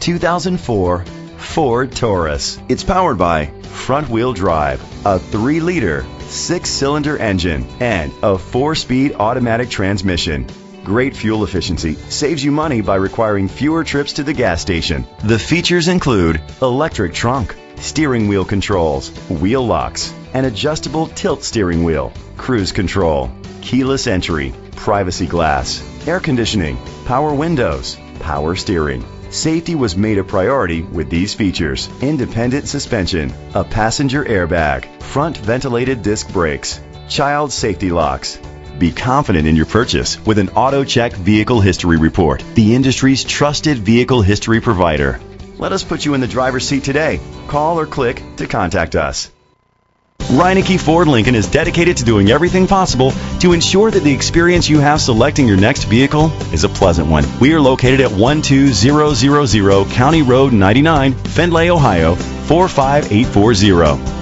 2004 Ford Taurus. It's powered by front-wheel drive, a 3-liter, 6-cylinder engine, and a 4-speed automatic transmission. Great fuel efficiency saves you money by requiring fewer trips to the gas station. The features include electric trunk, steering wheel controls, wheel locks, an adjustable tilt steering wheel, cruise control, keyless entry, privacy glass, air conditioning, power windows, power steering. Safety was made a priority with these features: independent suspension, a passenger airbag, front ventilated disc brakes, child safety locks. Be confident in your purchase with an AutoCheck Vehicle History Report, the industry's trusted vehicle history provider. Let us put you in the driver's seat today. Call or click to contact us. Reineke Ford Lincoln is dedicated to doing everything possible to ensure that the experience you have selecting your next vehicle is a pleasant one. We are located at 12000 County Road 99, Findlay, Ohio 45840.